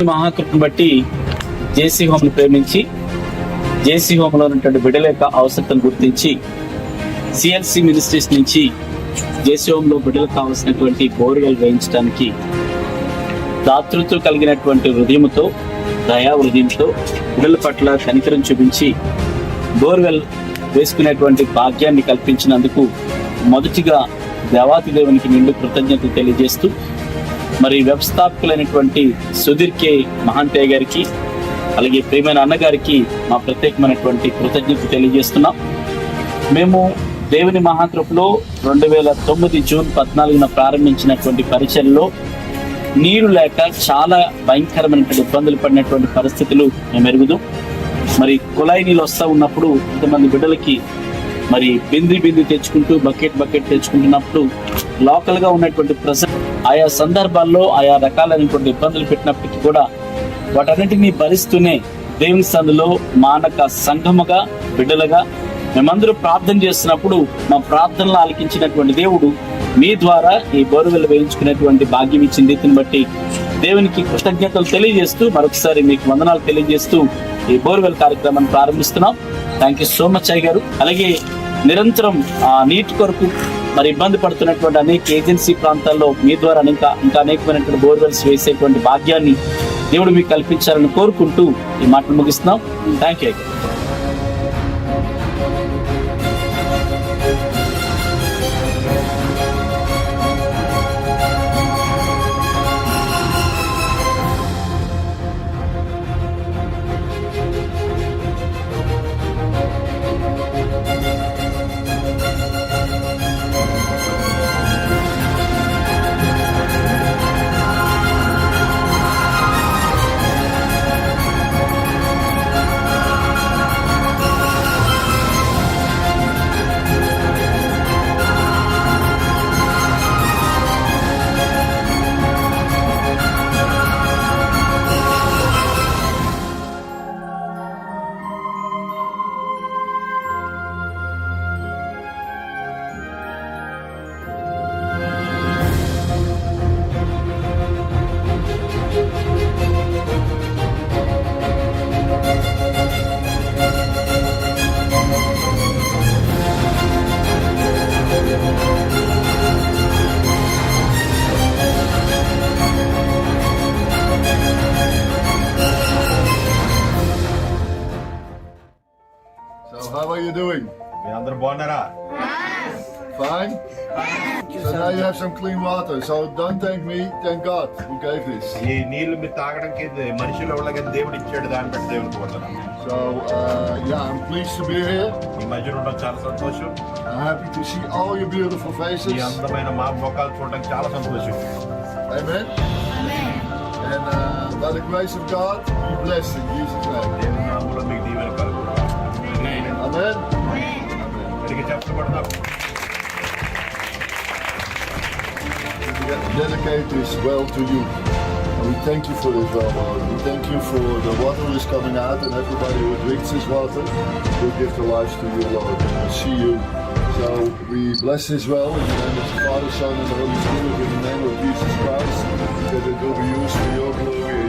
మహాకృపను బట్టి జేసీ హోమ్ను ప్రేమించి జేసీ హోమ్లో ఉన్నటువంటి బిడ్డల యొక్క అవసరతను గుర్తించి సిఎల్సి మినిస్ట్రీస్ నుంచి జేసీ హోమ్లో బిడ్డలకు కావాల్సినటువంటి బోర్వెల్ వేయించడానికి దాతృత్వం కలిగినటువంటి హృదయంతో, దయా హృదయంతో బిడ్డల పట్ల కనికరం చూపించి బోర్వెల్ వేసుకునేటువంటి భాగ్యాన్ని కల్పించినందుకు మొదటిగా దేవాతి దేవునికి నిండు కృతజ్ఞతలు తెలియజేస్తూ, మరి వ్యవస్థాపకులైనటువంటి సుధీర్ కే మహాంతయ్య గారికి, అలాగే ప్రియమైన అన్నగారికి మా ప్రత్యేకమైనటువంటి కృతజ్ఞత తెలియజేస్తున్నాం. మేము దేవుని మహాకృపలో 2009 జూన్ 14న ప్రారంభించినటువంటి పరిచర్లో నీరు లేక చాలా భయంకరమైనటువంటి ఇబ్బందులు పడినటువంటి పరిస్థితులు మేము ఎరుగుదాం. మరి కుళాయి నీళ్ళు వస్తూ ఉన్నప్పుడు ఇంతమంది బిడ్డలకి మరి బింది తెచ్చుకుంటూ బకెట్ తెచ్చుకుంటున్నప్పుడు లోకల్గా ఉన్నటువంటి ఆయా సందర్భాల్లో ఆయా రకాలైనటువంటి ఇబ్బందులు పెట్టినప్పటికీ కూడా వాటన్నిటినీ భరిస్తూనే దేవుని సందులో మానక సంఘముగా బిడ్డలుగా మేమందరూ ప్రార్థన చేస్తున్నప్పుడు మా ప్రార్థనలు ఆలకించినటువంటి దేవుడు మీ ద్వారా ఈ బోరువెల్ వేయించుకునేటువంటి భాగ్యం ఇచ్చింది. దీన్ని బట్టి దేవునికి కృతజ్ఞతలు తెలియజేస్తూ మరొకసారి మీకు వందనాలు తెలియజేస్తూ ఈ బోర్వెల్ కార్యక్రమాన్ని ప్రారంభిస్తున్నాం. థ్యాంక్ యూ సో మచ్ అయ్య గారు. అలాగే నిరంతరం నీటి కొరకు మరి ఇబ్బంది పడుతున్నటువంటి అనేక ఏజెన్సీ ప్రాంతాల్లో మీ ద్వారా ఇంకా అనేకమైనటువంటి బోర్వెల్స్ వేసేటువంటి భాగ్యాన్ని దేవుడు మీకు కల్పించాలని కోరుకుంటూ ఈ మాటలు ముగిస్తున్నాం. Thank you. How are you doing? Fine? So now you have some clean water. So don't thank me, thank God who gave this. So yeah, I'm pleased to be here. I'm happy to see all your beautiful faces. Amen? And by the grace of God, be blessed in Jesus' name. Amen? Dedicate this well to you. And we thank you for this well, Lord. We thank you for the water that is coming out, and everybody who drinks this water will give their lives to you, Lord. And we'll see you. So we bless this well in the name of the Father, Son, and the Holy Spirit, in the name of Jesus Christ, that it will be used for your glory.